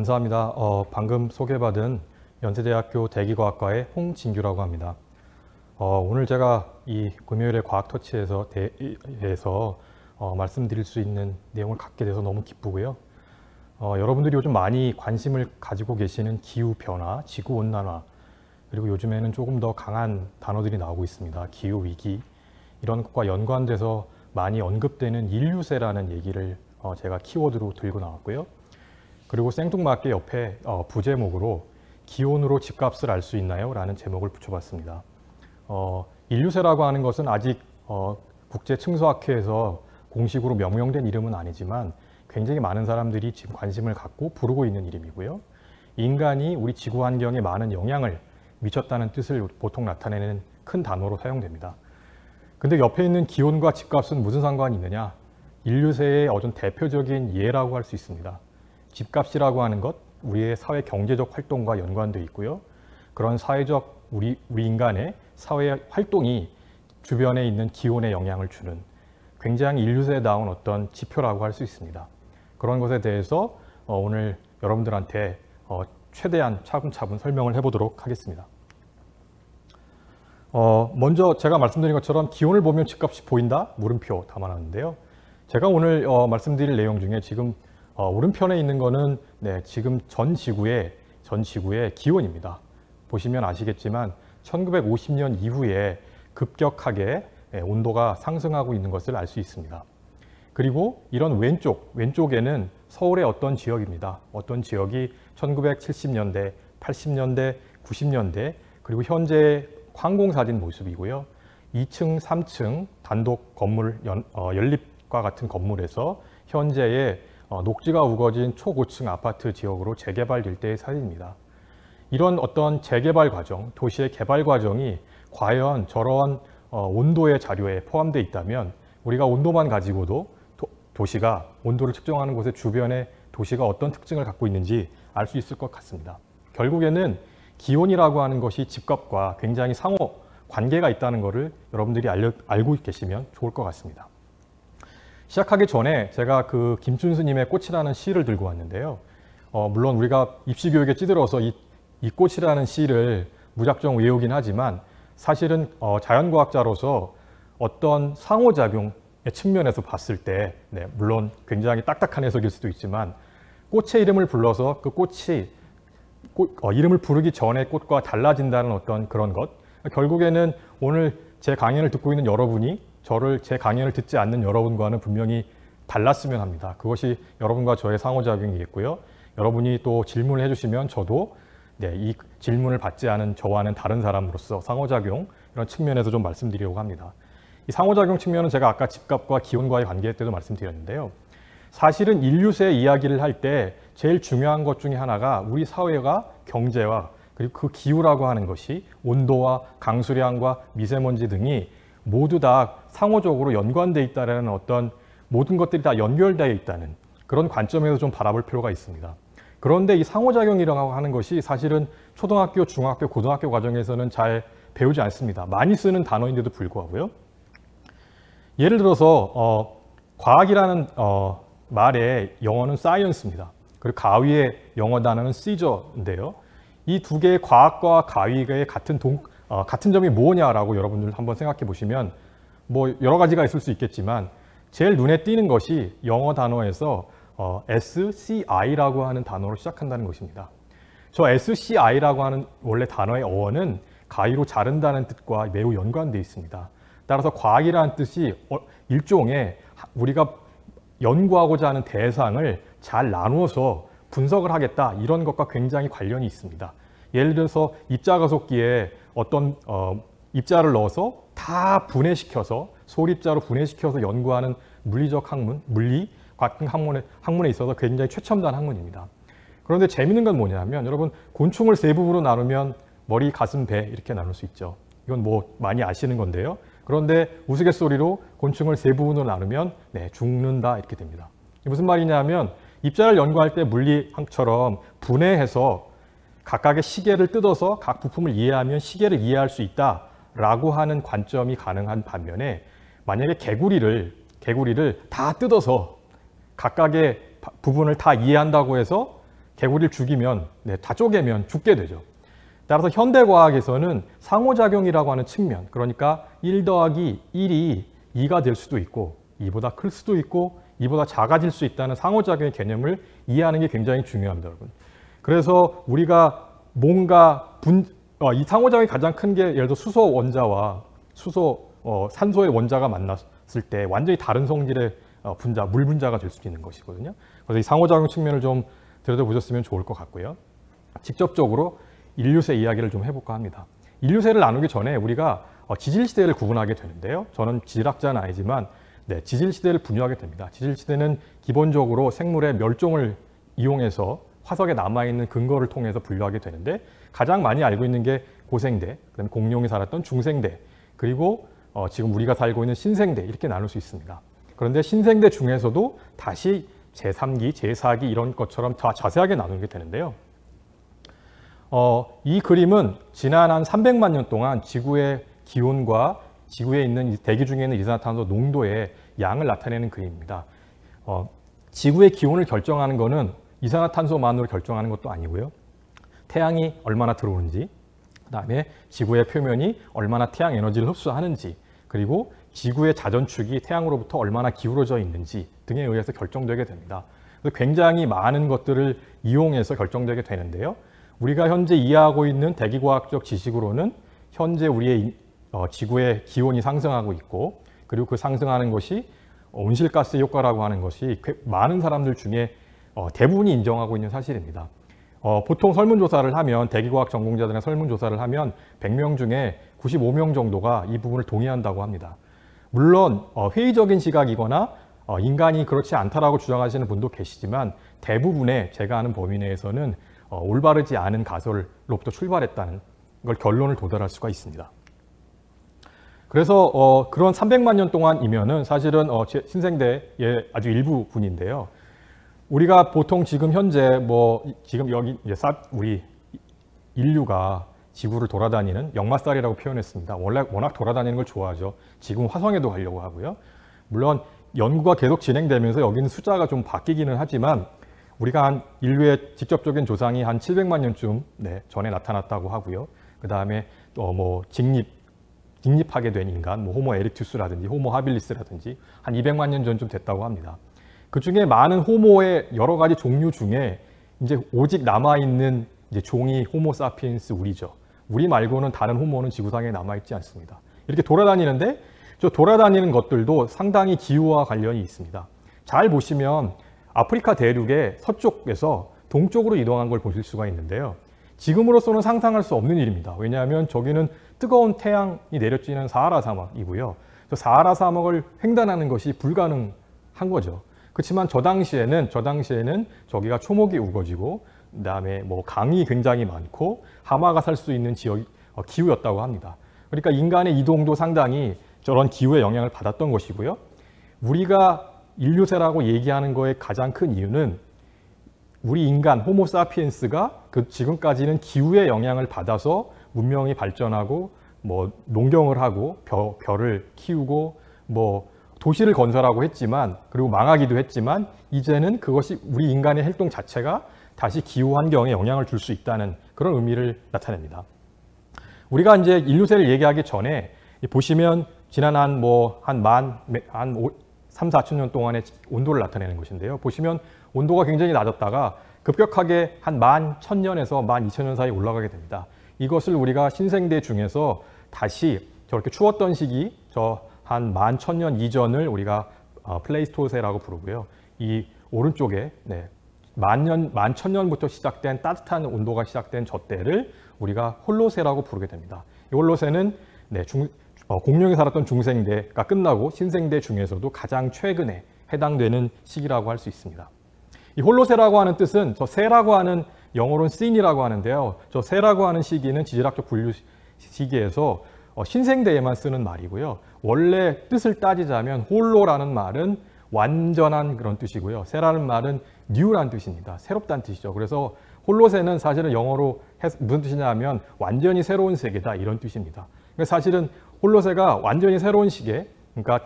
감사합니다. 방금 소개받은 연세대학교 대기과학과의 홍진규라고 합니다. 오늘 제가 이 금요일에 과학터치에서 말씀드릴 수 있는 내용을 갖게 돼서 너무 기쁘고요. 여러분들이 요즘 많이 관심을 가지고 계시는 기후변화, 지구온난화, 그리고 요즘에는 조금 더 강한 단어들이 나오고 있습니다. 기후위기, 이런 것과 연관돼서 많이 언급되는 인류세라는 얘기를 제가 키워드로 들고 나왔고요. 그리고 생뚱맞게 옆에 부제목으로 기온으로 집값을 알 수 있나요? 라는 제목을 붙여봤습니다. 인류세라고 하는 것은 아직 국제층수학회에서 공식으로 명명된 이름은 아니지만 굉장히 많은 사람들이 지금 관심을 갖고 부르고 있는 이름이고요. 인간이 우리 지구 환경에 많은 영향을 미쳤다는 뜻을 보통 나타내는 큰 단어로 사용됩니다. 근데 옆에 있는 기온과 집값은 무슨 상관이 있느냐? 인류세의 어떤 대표적인 예라고 할 수 있습니다. 집값이라고 하는 것, 우리의 사회 경제적 활동과 연관되어 있고요. 그런 사회적 우리 인간의 사회 활동이 주변에 있는 기온에 영향을 주는 굉장히 인류세다운 어떤 지표라고 할 수 있습니다. 그런 것에 대해서 오늘 여러분들한테 최대한 차분차분 설명을 해보도록 하겠습니다. 먼저 제가 말씀드린 것처럼 기온을 보면 집값이 보인다? 물음표 담아놨는데요. 제가 오늘 말씀드릴 내용 중에 지금 오른편에 있는 거는 지금 전 지구의 기온입니다. 보시면 아시겠지만 1950년 이후에 급격하게 온도가 상승하고 있는 것을 알 수 있습니다. 그리고 이런 왼쪽에는 서울의 어떤 지역입니다. 어떤 지역이 1970년대, 80년대, 90년대, 그리고 현재 황공사진 모습이고요. 2층, 3층 단독 건물, 연립과 같은 건물에서 현재의 녹지가 우거진 초고층 아파트 지역으로 재개발 일대의 사진입니다. 이런 어떤 재개발 과정, 도시의 개발 과정이 과연 저런 온도의 자료에 포함되어 있다면 우리가 온도만 가지고도 도시가 온도를 측정하는 곳의 주변에 도시가 어떤 특징을 갖고 있는지 알 수 있을 것 같습니다. 결국에는 기온이라고 하는 것이 집값과 굉장히 상호 관계가 있다는 것을 여러분들이 알고 계시면 좋을 것 같습니다. 시작하기 전에 제가 그 김춘수님의 꽃이라는 시를 들고 왔는데요. 물론 우리가 입시교육에 찌들어서 이 꽃이라는 시를 무작정 외우긴 하지만 사실은 자연과학자로서 어떤 상호작용의 측면에서 봤을 때 물론 굉장히 딱딱한 해석일 수도 있지만 꽃의 이름을 불러서 그 꽃이 이름을 부르기 전에 꽃과 달라진다는 어떤 그런 것, 결국에는 오늘 제 강연을 듣고 있는 여러분이 제 강연을 듣지 않는 여러분과는 분명히 달랐으면 합니다. 그것이 여러분과 저의 상호작용이겠고요. 여러분이 또 질문을 해주시면 저도 이 질문을 받지 않은 저와는 다른 사람으로서 상호작용, 이런 측면에서 좀 말씀드리려고 합니다. 이 상호작용 측면은 제가 아까 집값과 기온과의 관계 때도 말씀드렸는데요. 사실은 인류세 이야기를 할 때 제일 중요한 것 중에 하나가 우리 사회가 경제와 그리고 그 기후라고 하는 것이 온도와 강수량과 미세먼지 등이 모두 다 상호적으로 연관되어 있다는 어떤 모든 것들이 다 연결되어 있다는 그런 관점에서 좀 바라볼 필요가 있습니다. 그런데 이 상호작용이라고 하는 것이 사실은 초등학교, 중학교, 고등학교 과정에서는 잘 배우지 않습니다. 많이 쓰는 단어인데도 불구하고요. 예를 들어서 과학이라는 말의 영어는 science입니다. 그리고 가위의 영어 단어는 seizur인데요. 이 두 개의 과학과 가위의 같은 점이 뭐냐라고 여러분들 한번 생각해 보시면 뭐 여러 가지가 있을 수 있겠지만 제일 눈에 띄는 것이 영어 단어에서 SCI라고 하는 단어로 시작한다는 것입니다. 저 SCI라고 하는 원래 단어의 어원은 가위로 자른다는 뜻과 매우 연관되어 있습니다. 따라서 과학이라는 뜻이 일종의 우리가 연구하고자 하는 대상을 잘 나누어서 분석을 하겠다, 이런 것과 굉장히 관련이 있습니다. 예를 들어서 입자가속기에 어떤 입자를 넣어서 다 분해시켜서 소립자로 분해시켜서 연구하는 물리적 학문, 물리 같은 학문에 있어서 굉장히 최첨단 학문입니다. 그런데 재밌는 건 뭐냐면 여러분, 곤충을 세 부분으로 나누면 머리, 가슴, 배 이렇게 나눌 수 있죠. 이건 뭐 많이 아시는 건데요. 그런데 우스갯소리로 곤충을 세 부분으로 나누면 죽는다 이렇게 됩니다. 무슨 말이냐면 입자를 연구할 때 물리학처럼 분해해서 각각의 시계를 뜯어서 각 부품을 이해하면 시계를 이해할 수 있다라고 하는 관점이 가능한 반면에 만약에 개구리를 다 뜯어서 각각의 부분을 다 이해한다고 해서 개구리를 죽이면 다 쪼개면 죽게 되죠. 따라서 현대과학에서는 상호작용이라고 하는 측면, 그러니까 1 더하기 1이 2가 될 수도 있고 2보다 클 수도 있고 2보다 작아질 수 있다는 상호작용의 개념을 이해하는 게 굉장히 중요합니다, 여러분. 그래서 우리가 뭔가 이 상호작용이 가장 큰 게 예를 들어 수소 원자와 산소의 원자가 만났을 때 완전히 다른 성질의 분자, 물 분자가 될 수 있는 것이거든요. 그래서 이 상호작용 측면을 좀 들여다보셨으면 좋을 것 같고요. 직접적으로 인류세 이야기를 좀 해볼까 합니다. 인류세를 나누기 전에 우리가 지질시대를 구분하게 되는데요. 저는 지질학자는 아니지만 지질시대를 분류하게 됩니다. 지질시대는 기본적으로 생물의 멸종을 이용해서 화석에 남아있는 근거를 통해서 분류하게 되는데 가장 많이 알고 있는 게 고생대, 그다음에 공룡이 살았던 중생대, 그리고 지금 우리가 살고 있는 신생대 이렇게 나눌 수 있습니다. 그런데 신생대 중에서도 다시 제3기, 제4기 이런 것처럼 더 자세하게 나누게 되는데요. 이 그림은 지난 한 300만 년 동안 지구의 기온과 지구에 있는 대기 중에 있는 이산화탄소 농도의 양을 나타내는 그림입니다. 지구의 기온을 결정하는 것은 이산화탄소만으로 결정하는 것도 아니고요. 태양이 얼마나 들어오는지, 그다음에 지구의 표면이 얼마나 태양 에너지를 흡수하는지, 그리고 지구의 자전축이 태양으로부터 얼마나 기울어져 있는지 등에 의해서 결정되게 됩니다. 그래서 굉장히 많은 것들을 이용해서 결정되게 되는데요. 우리가 현재 이해하고 있는 대기과학적 지식으로는 현재 우리의 지구의 기온이 상승하고 있고, 그리고 그 상승하는 것이 온실가스 효과라고 하는 것이 많은 사람들 중에 대부분이 인정하고 있는 사실입니다. 보통 설문조사를 하면, 대기과학 전공자들의 설문조사를 하면 100명 중에 95명 정도가 이 부분을 동의한다고 합니다. 물론 회의적인 시각이거나 인간이 그렇지 않다라고 주장하시는 분도 계시지만 대부분의 제가 아는 범위 내에서는 올바르지 않은 가설로부터 출발했다는 걸 결론을 도달할 수가 있습니다. 그래서 그런 300만 년 동안이면은 사실은 신생대의 아주 일부분인데요. 우리가 보통 지금 현재 지금 여기 이제 우리 인류가 지구를 돌아다니는 역마살이라고 표현했습니다. 원래 워낙 돌아다니는 걸 좋아하죠. 지금 화성에도 가려고 하고요. 물론 연구가 계속 진행되면서 여기는 숫자가 좀 바뀌기는 하지만 우리가 한 인류의 직접적인 조상이 한 700만 년쯤 전에 나타났다고 하고요. 그 다음에 직립하게 된 인간, 호모 에릭투스라든지 호모 하빌리스라든지 한 200만 년 전쯤 됐다고 합니다. 그 중에 많은 호모의 여러 가지 종류 중에 이제 오직 남아있는 이제 종이 호모 사피엔스 우리죠. 우리 말고는 다른 호모는 지구상에 남아있지 않습니다. 이렇게 돌아다니는데 저 돌아다니는 것들도 상당히 기후와 관련이 있습니다. 잘 보시면 아프리카 대륙의 서쪽에서 동쪽으로 이동한 걸 보실 수가 있는데요. 지금으로서는 상상할 수 없는 일입니다. 왜냐하면 저기는 뜨거운 태양이 내려쬐는 사하라 사막이고요. 저 사하라 사막을 횡단하는 것이 불가능한 거죠. 그렇지만 저 당시에는 저기가 초목이 우거지고 그다음에 강이 굉장히 많고 하마가 살 수 있는 지역 기후였다고 합니다. 그러니까 인간의 이동도 상당히 저런 기후의 영향을 받았던 것이고요. 우리가 인류세라고 얘기하는 거의 가장 큰 이유는 우리 인간 호모 사피엔스가 지금까지는 기후의 영향을 받아서 문명이 발전하고 농경을 하고 벼를 키우고 도시를 건설하고 했지만, 그리고 망하기도 했지만 이제는 그것이 우리 인간의 활동 자체가 다시 기후 환경에 영향을 줄 수 있다는 그런 의미를 나타냅니다. 우리가 이제 인류세를 얘기하기 전에 보시면 지난 한 3, 4천 년 동안의 온도를 나타내는 것인데요. 보시면 온도가 굉장히 낮았다가 급격하게 한 11,000년에서 12,000년 사이 올라가게 됩니다. 이것을 우리가 신생대 중에서 다시 저렇게 추웠던 시기, 한 11,000년 이전을 우리가 플레이스토세라고 부르고요. 이 오른쪽에 11,000년부터 시작된 따뜻한 온도가 시작된 저 때를 우리가 홀로세라고 부르게 됩니다. 이 홀로세는 공룡이 살았던 중생대가 끝나고 신생대 중에서도 가장 최근에 해당되는 시기라고 할 수 있습니다. 이 홀로세라고 하는 뜻은 저 세라고 하는 영어로는 씬이라고 하는데요. 저 세라고 하는 시기는 지질학적 분류 시기에서 신생대에만 쓰는 말이고요. 원래 뜻을 따지자면 홀로라는 말은 완전한 그런 뜻이고요. 세라는 말은 new라는 뜻입니다. 새롭다는 뜻이죠. 그래서 홀로세는 사실은 영어로 무슨 뜻이냐 하면 완전히 새로운 세계다 이런 뜻입니다. 사실은 홀로세가 완전히 새로운 시기에, 그러니까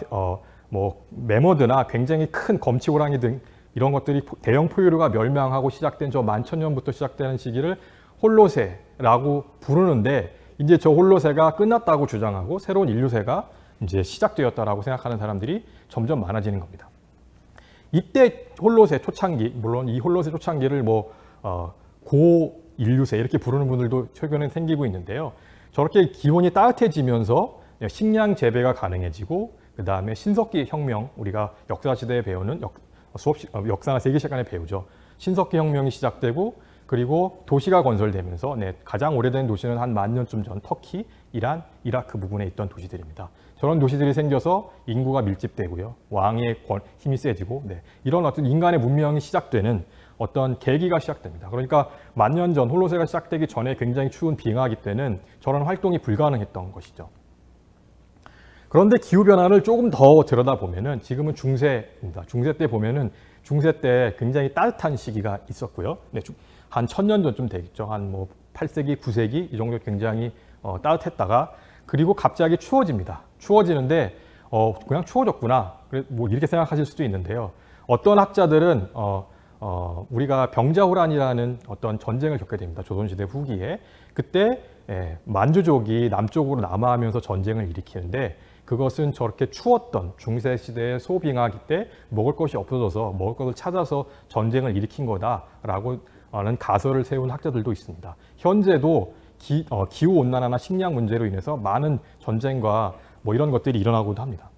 매머드나 굉장히 큰 검치호랑이 등 이런 것들이 대형 포유류가 멸망하고 시작된 저 만천년부터 시작되는 시기를 홀로세라고 부르는데 이제 저 홀로세가 끝났다고 주장하고 새로운 인류세가 이제 시작되었다라고 생각하는 사람들이 점점 많아지는 겁니다. 이때 홀로세 초창기, 물론 이 홀로세 초창기를 고 인류세 이렇게 부르는 분들도 최근에 생기고 있는데요. 저렇게 기온이 따뜻해지면서 식량 재배가 가능해지고 그 다음에 신석기 혁명, 우리가 역사 시대에 배우는 역사나 세계 시간에 배우죠. 신석기 혁명이 시작되고 그리고 도시가 건설되면서 가장 오래된 도시는 한 10,000년쯤 전 터키, 이란, 이라크 부근에 있던 도시들입니다. 저런 도시들이 생겨서 인구가 밀집되고요. 왕의 힘이 세지고 이런 어떤 인간의 문명이 시작되는 어떤 계기가 시작됩니다. 그러니까 10,000년 전 홀로세가 시작되기 전에 굉장히 추운 빙하기 때는 저런 활동이 불가능했던 것이죠. 그런데 기후변화를 조금 더 들여다보면은 지금은 중세입니다. 중세 때 보면은 중세 때 굉장히 따뜻한 시기가 있었고요. 한 1000년 전쯤 되겠죠. 한 8세기, 9세기 이 정도 굉장히 따뜻했다가 그리고 갑자기 추워집니다. 추워지는데 그냥 추워졌구나. 이렇게 생각하실 수도 있는데요. 어떤 학자들은 우리가 병자호란이라는 어떤 전쟁을 겪게 됩니다. 조선시대 후기에. 그때 만주족이 남쪽으로 남하하면서 전쟁을 일으키는데 그것은 저렇게 추웠던 중세시대의 소빙하기 때 먹을 것이 없어져서 먹을 것을 찾아서 전쟁을 일으킨 거다라고 하는 가설을 세운 학자들도 있습니다. 현재도 기후온난화나 식량 문제로 인해서 많은 전쟁과 이런 것들이 일어나고도 합니다.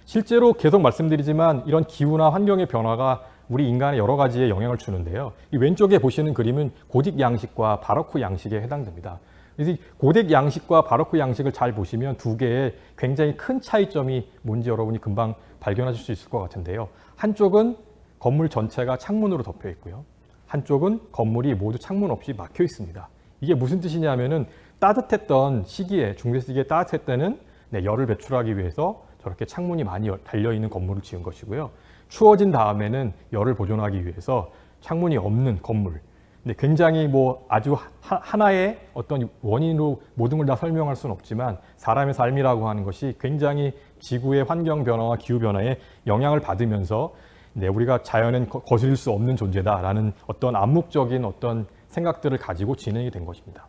실제로 계속 말씀드리지만 이런 기후나 환경의 변화가 우리 인간에 여러 가지의 영향을 주는데요. 이 왼쪽에 보시는 그림은 고딕 양식과 바로크 양식에 해당됩니다. 그래서 고딕 양식과 바로크 양식을 잘 보시면 두 개의 굉장히 큰 차이점이 뭔지 여러분이 금방 발견하실 수 있을 것 같은데요. 한쪽은 건물 전체가 창문으로 덮여 있고요. 한쪽은 건물이 모두 창문 없이 막혀 있습니다. 이게 무슨 뜻이냐면은 따뜻했던 시기에, 중세 시기에 따뜻할 때는 열을 배출하기 위해서 저렇게 창문이 많이 달려있는 건물을 지은 것이고요. 추워진 다음에는 열을 보존하기 위해서 창문이 없는 건물. 근데 굉장히 아주 하나의 어떤 원인으로 모든 걸 다 설명할 수는 없지만 사람의 삶이라고 하는 것이 굉장히 지구의 환경 변화와 기후 변화에 영향을 받으면서 우리가 자연은 거스릴 수 없는 존재다라는 어떤 암묵적인 어떤 생각들을 가지고 진행이 된 것입니다.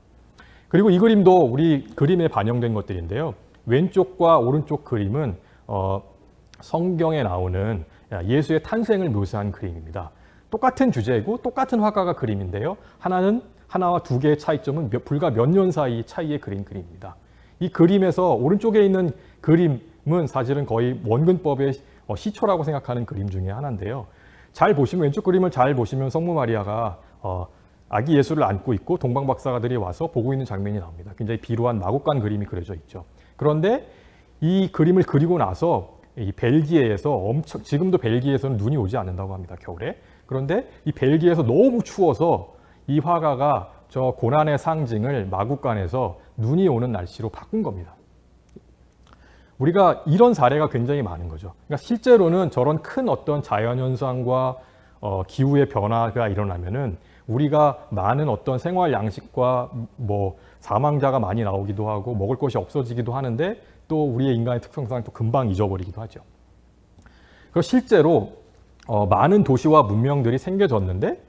그리고 이 그림도 우리 그림에 반영된 것들인데요. 왼쪽과 오른쪽 그림은 성경에 나오는 예수의 탄생을 묘사한 그림입니다. 똑같은 주제이고 똑같은 화가가 그림인데요. 하나와 두 개의 차이점은 불과 몇 년 사이 차이에 그린 그림입니다. 이 그림에서 오른쪽에 있는 그림은 사실은 거의 원근법의 시초라고 생각하는 그림 중에 하나인데요. 잘 보시면 왼쪽 그림을 잘 보시면 성모 마리아가 아기 예수를 안고 있고 동방박사들이 와서 보고 있는 장면이 나옵니다. 굉장히 비루한 마국간 그림이 그려져 있죠. 그런데 이 그림을 그리고 나서 이 벨기에에서 지금도 벨기에에서는 눈이 오지 않는다고 합니다. 겨울에. 그런데 이 벨기에에서 너무 추워서 이 화가가 저 고난의 상징을 마국간에서 눈이 오는 날씨로 바꾼 겁니다. 우리가 이런 사례가 굉장히 많은 거죠. 그러니까 실제로는 저런 큰 어떤 자연현상과 기후의 변화가 일어나면은 우리가 많은 어떤 생활 양식과 사망자가 많이 나오기도 하고 먹을 것이 없어지기도 하는데 또 우리의 인간의 특성상 또 금방 잊어버리기도 하죠. 그리고 실제로 많은 도시와 문명들이 생겨졌는데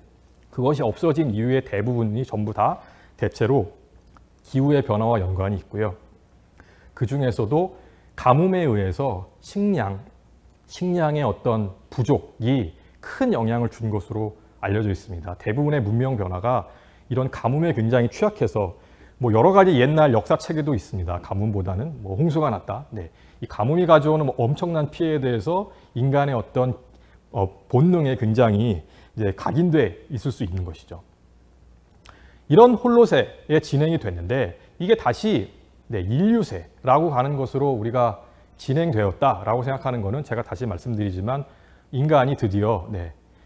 그것이 없어진 이유의 대부분이 전부 다 대체로 기후의 변화와 연관이 있고요. 그 중에서도 가뭄에 의해서 식량의 어떤 부족이 큰 영향을 준 것으로 알려져 있습니다. 대부분의 문명 변화가 이런 가뭄에 굉장히 취약해서 여러 가지 옛날 역사책에도 있습니다. 가뭄보다는 홍수가 났다. 이 가뭄이 가져오는 엄청난 피해에 대해서 인간의 어떤 본능에 굉장히 이제 각인돼 있을 수 있는 것이죠. 이런 홀로세에 진행이 됐는데 이게 다시 인류세라고 가는 것으로 우리가 진행되었다라고 생각하는 것은 제가 다시 말씀드리지만 인간이 드디어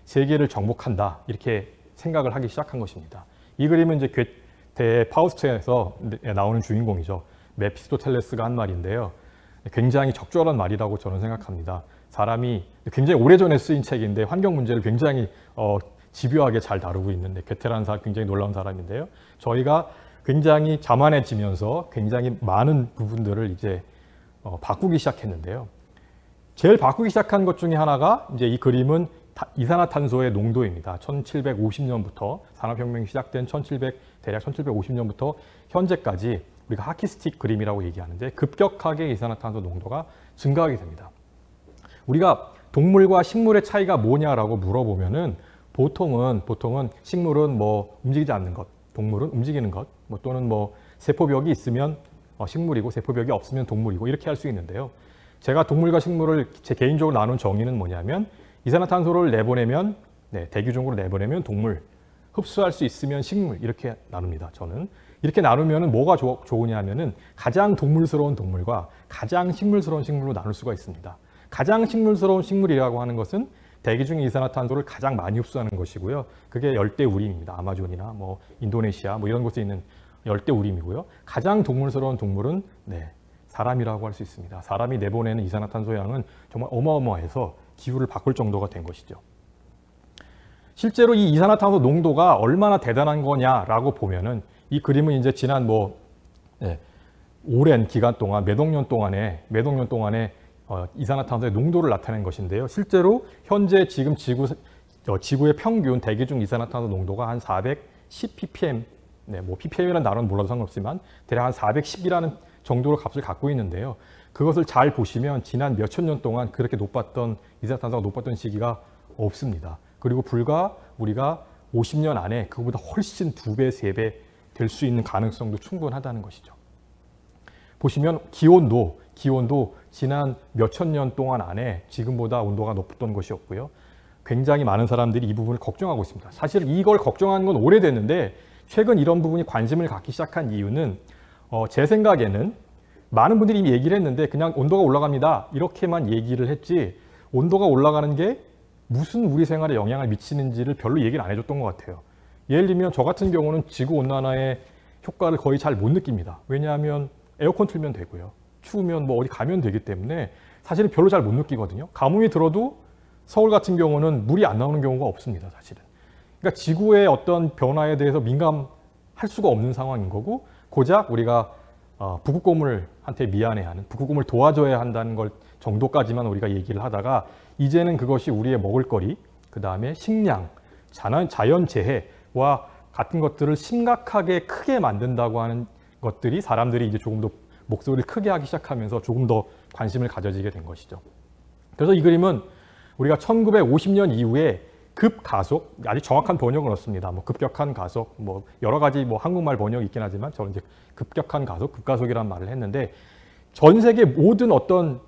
세계를 정복한다 이렇게 생각을 하기 시작한 것입니다. 이 그림은 이제 괴테 파우스트에서 나오는 주인공이죠. 메피스토텔레스가 한 말인데요. 굉장히 적절한 말이라고 저는 생각합니다. 사람이 굉장히 오래전에 쓰인 책인데 환경 문제를 굉장히 집요하게 잘 다루고 있는데 괴테라는 사람 굉장히 놀라운 사람인데요. 저희가 굉장히 자만해지면서 굉장히 많은 부분들을 이제 바꾸기 시작했는데요. 제일 바꾸기 시작한 것 중에 하나가 이제 이 그림은 이산화탄소의 농도입니다. 1750년부터 산업혁명이 시작된 대략 1750년부터 현재까지 우리가 하키스틱 그림이라고 얘기하는데 급격하게 이산화탄소 농도가 증가하게 됩니다. 우리가 동물과 식물의 차이가 뭐냐라고 물어보면은 보통은 식물은 뭐 움직이지 않는 것, 동물은 움직이는 것, 또는 세포벽이 있으면 식물이고 세포벽이 없으면 동물이고 이렇게 할 수 있는데요. 제가 동물과 식물을 제 개인적으로 나눈 정의는 뭐냐면 이산화탄소를 내보내면 대기 중으로 내보내면 동물, 흡수할 수 있으면 식물 이렇게 나눕니다. 저는 이렇게 나누면 뭐가 좋으냐 하면은 가장 동물스러운 동물과 가장 식물스러운 식물로 나눌 수가 있습니다. 가장 식물스러운 식물이라고 하는 것은 대기 중에 이산화탄소를 가장 많이 흡수하는 것이고요. 그게 열대우림입니다. 아마존이나 인도네시아 이런 곳에 있는 열대우림이고요. 가장 동물스러운 동물은 사람이라고 할 수 있습니다. 사람이 내보내는 이산화탄소 양은 정말 어마어마해서 기후를 바꿀 정도가 된 것이죠. 실제로 이 이산화탄소 농도가 얼마나 대단한 거냐라고 보면은 이 그림은 이제 지난 오랜 기간 동안 몇 억 년 동안에 이산화탄소의 농도를 나타낸 것인데요. 실제로 현재 지금 지구의 평균 대기 중 이산화탄소 농도가 한 410 ppm, ppm이라는 단어는 몰라도 상관없지만 대략 한 410이라는 정도로 값을 갖고 있는데요. 그것을 잘 보시면 지난 몇천 년 동안 그렇게 이산화탄소가 높았던 시기가 없습니다. 그리고 불과 우리가 50년 안에 그보다 훨씬 2배, 3배 될 수 있는 가능성도 충분하다는 것이죠. 보시면 기온도 지난 몇천 년 동안 안에 지금보다 온도가 높았던 것이 없고요. 굉장히 많은 사람들이 이 부분을 걱정하고 있습니다. 사실 이걸 걱정하는 건 오래됐는데 최근 이런 부분이 관심을 갖기 시작한 이유는 제 생각에는 많은 분들이 이미 얘기를 했는데 그냥 온도가 올라갑니다. 이렇게만 얘기를 했지 온도가 올라가는 게 무슨 우리 생활에 영향을 미치는지를 별로 얘기를 안 해줬던 것 같아요. 예를 들면 저 같은 경우는 지구온난화의 효과를 거의 잘 못 느낍니다. 왜냐하면 에어컨 틀면 되고요. 추우면 어디 가면 되기 때문에 사실은 별로 잘 못 느끼거든요. 가뭄이 들어도 서울 같은 경우는 물이 안 나오는 경우가 없습니다. 사실은. 그러니까 지구의 어떤 변화에 대해서 민감할 수가 없는 상황인 거고 고작 우리가 북극곰을한테 미안해하는, 북극곰을 도와줘야 한다는 걸 정도까지만 우리가 얘기를 하다가 이제는 그것이 우리의 먹을거리, 그 다음에 식량, 자연재해와 같은 것들을 심각하게 크게 만든다고 하는 것들이 사람들이 이제 조금 더 목소리를 크게 하기 시작하면서 조금 더 관심을 가져지게 된 것이죠. 그래서 이 그림은 우리가 1950년 이후에 급가속, 아직 정확한 번역은 없습니다. 급격한 가속, 여러 가지 한국말 번역이 있긴 하지만 저는 이제 급격한 가속, 급가속이라는 말을 했는데 전 세계 모든 어떤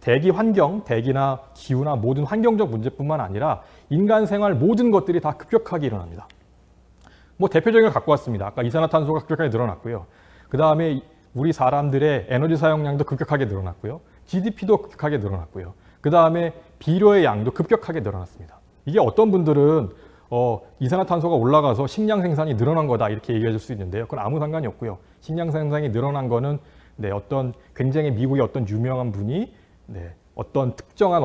대기 환경, 대기나 기후나 모든 환경적 문제뿐만 아니라 인간 생활 모든 것들이 다 급격하게 일어납니다. 대표적인 걸 갖고 왔습니다. 아까 이산화탄소가 급격하게 늘어났고요. 그 다음에 우리 사람들의 에너지 사용량도 급격하게 늘어났고요. GDP도 급격하게 늘어났고요. 그 다음에 비료의 양도 급격하게 늘어났습니다. 이게 어떤 분들은 이산화탄소가 올라가서 식량 생산이 늘어난 거다 이렇게 얘기해 줄 수 있는데요. 그건 아무 상관이 없고요. 식량 생산이 늘어난 거는 어떤 굉장히 미국의 어떤 유명한 분이 어떤 특정한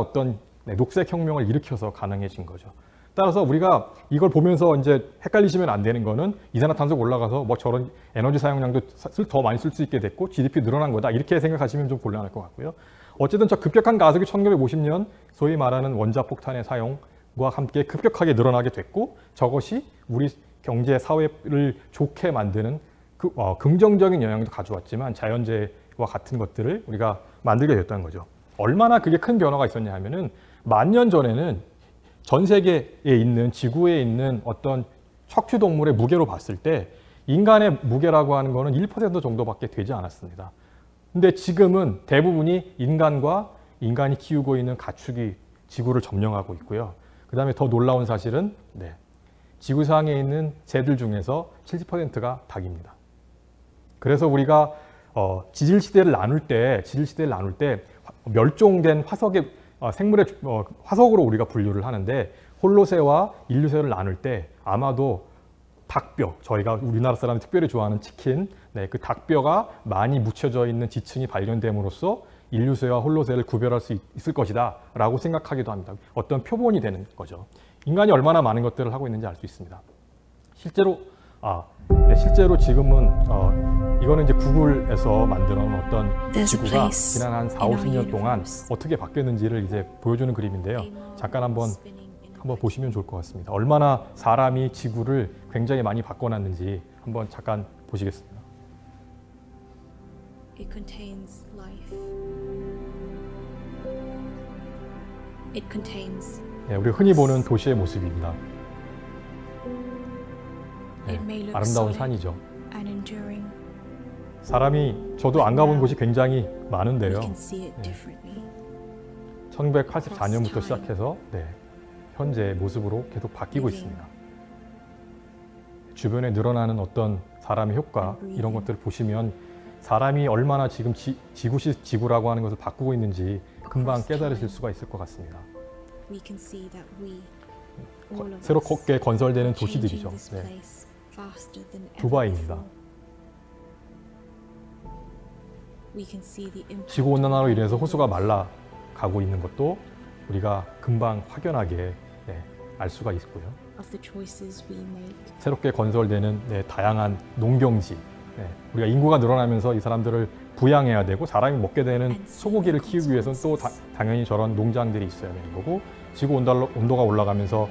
녹색 혁명을 일으켜서 가능해진 거죠. 따라서 우리가 이걸 보면서 이제 헷갈리시면 안 되는 거는 이산화탄소가 올라가서 저런 에너지 사용량도 더 많이 쓸 수 있게 됐고 GDP 늘어난 거다 이렇게 생각하시면 좀 곤란할 것 같고요. 어쨌든 저 급격한 가속이 1950년 소위 말하는 원자폭탄의 사용과 함께 급격하게 늘어나게 됐고 저것이 우리 경제 사회를 좋게 만드는 긍정적인 영향도 가져왔지만 자연재해와 같은 것들을 우리가 만들게 됐다는 거죠. 얼마나 그게 큰 변화가 있었냐 하면은 10,000년 전에는 전 세계에 있는 지구에 있는 어떤 척추동물의 무게로 봤을 때 인간의 무게라고 하는 거는 1% 정도밖에 되지 않았습니다. 근데 지금은 대부분이 인간이 키우고 있는 가축이 지구를 점령하고 있고요. 그 다음에 더 놀라운 사실은 지구상에 있는 새들 중에서 70%가 닭입니다. 그래서 우리가 지질시대를 나눌 때 멸종된 화석의 생물의 화석으로 우리가 분류를 하는데 홀로새와 인류새를 나눌 때 아마도 닭뼈, 저희가 우리나라 사람이 특별히 좋아하는 치킨, 그 닭뼈가 많이 묻혀져 있는 지층이 발견됨으로써 인류새와 홀로새를 구별할 수 있을 것이다 라고 생각하기도 합니다. 어떤 표본이 되는 거죠. 인간이 얼마나 많은 것들을 하고 있는지 알 수 있습니다. 실제로 지금은 이거는 이제 구글에서 만들어 놓은 어떤 지구가 지난 한 4, 50년 동안 어떻게 바뀌었는지를 이제 보여주는 그림인데요. 잠깐 한번 한번 보시면 좋을 것 같습니다. 얼마나 사람이 지구를 굉장히 많이 바꿔놨는지 한번 잠깐 보시겠습니다. It contains life. It contains. 네, 우리 흔히 보는 도시의 모습입니다. 네, 아름다운 산이죠. And enduring. 사람이 저도 안 가본 곳이 굉장히 많은데요. We can see it differently. 1984년부터 시작해서 현재 모습으로 계속 바뀌고 있습니다. 주변에 늘어나는 어떤 사람의 효과 이런 것들을 보시면 사람이 얼마나 지금 지구라고 하는 것을 바꾸고 있는지 금방 깨달으실 수가 있을 것 같습니다. We can see that we, 새롭게 건설되는 도시들이죠. 네. 두바이입니다. 지구온난화로 인해서 호수가 말라가고 있는 것도 우리가 금방 확연하게 알 수가 있고요. 새롭게 건설되는 다양한 농경지, 우리가 인구가 늘어나면서 이 사람들을 부양해야 되고 사람이 먹게 되는 소고기를 키우기 위해서는 또 당연히 저런 농장들이 있어야 되는 거고 지구 온도가 올라가면서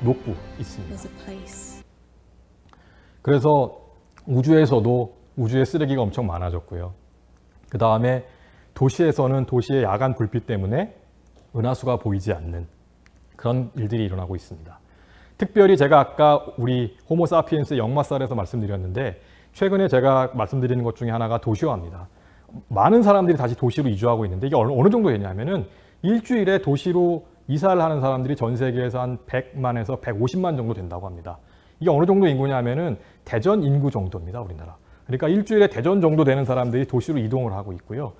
녹고 있습니다. 그래서 우주에서도 우주의 쓰레기가 엄청 많아졌고요. 그 다음에 도시에서는 도시의 야간 불빛 때문에 은하수가 보이지 않는 그런 일들이 일어나고 있습니다. 특별히 제가 아까 우리 호모사피엔스의 역마살에서 말씀드렸는데 최근에 제가 말씀드리는 것 중에 하나가 도시화입니다. 많은 사람들이 다시 도시로 이주하고 있는데 이게 어느 정도 되냐면은 일주일에 도시로 이사를 하는 사람들이 전 세계에서 한 100만에서 150만 정도 된다고 합니다. 이게 어느 정도 인구냐면은 대전 인구 정도입니다, 우리나라. 그러니까 일주일에 대전 정도 되는 사람들이 도시로 이동을 하고 있고요.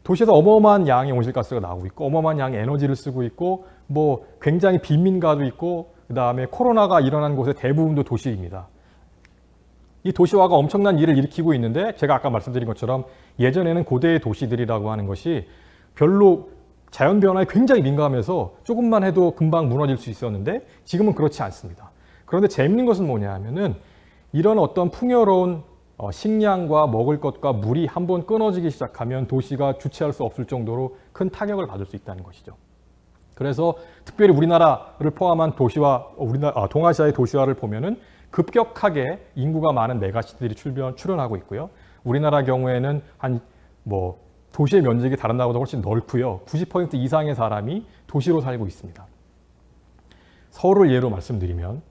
도시에서 어마어마한 양의 온실가스가 나오고 있고 어마어마한 양의 에너지를 쓰고 있고 뭐 굉장히 빈민가도 있고 그 다음에 코로나가 일어난 곳의 대부분도 도시입니다. 이 도시화가 엄청난 일을 일으키고 있는데 제가 아까 말씀드린 것처럼 예전에는 고대의 도시들이라고 하는 것이 별로 자연 변화에 굉장히 민감해서 조금만 해도 금방 무너질 수 있었는데 지금은 그렇지 않습니다. 그런데 재밌는 것은 뭐냐 하면은 이런 어떤 풍요로운 식량과 먹을 것과 물이 한번 끊어지기 시작하면 도시가 주체할 수 없을 정도로 큰 타격을 받을 수 있다는 것이죠. 그래서 특별히 우리나라를 포함한 도시화, 동아시아의 도시화를 보면은 급격하게 인구가 많은 메가시티들이 출현하고 있고요. 우리나라 경우에는 도시의 면적이 다른 나라보다 훨씬 넓고요. 90% 이상의 사람이 도시로 살고 있습니다. 서울을 예로 말씀드리면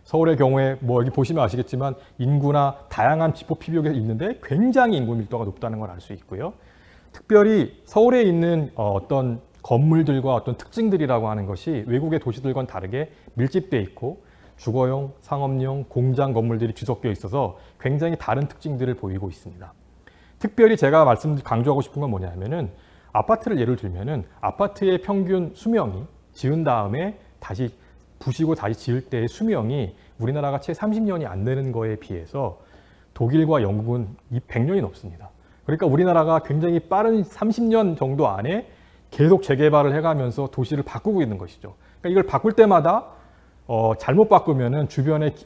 서울의 경우에 여기 보시면 아시겠지만 인구나 다양한 지포 피복이 있는데 굉장히 인구 밀도가 높다는 걸 알 수 있고요. 특별히 서울에 있는 어떤 건물들과 어떤 특징들이라고 하는 것이 외국의 도시들과는 다르게 밀집되어 있고 주거용, 상업용, 공장 건물들이 뒤섞여 있어서 굉장히 다른 특징들을 보이고 있습니다. 특별히 제가 강조하고 싶은 건 뭐냐면은 아파트를 예를 들면은 아파트의 평균 수명이 지은 다음에 다시 부시고 다시 지을 때의 수명이 우리나라가 채 30년이 안 되는 거에 비해서 독일과 영국은 100년이 넘습니다. 그러니까 우리나라가 굉장히 빠른 30년 정도 안에 계속 재개발을 해가면서 도시를 바꾸고 있는 것이죠. 그러니까 이걸 바꿀 때마다 잘못 바꾸면은 주변의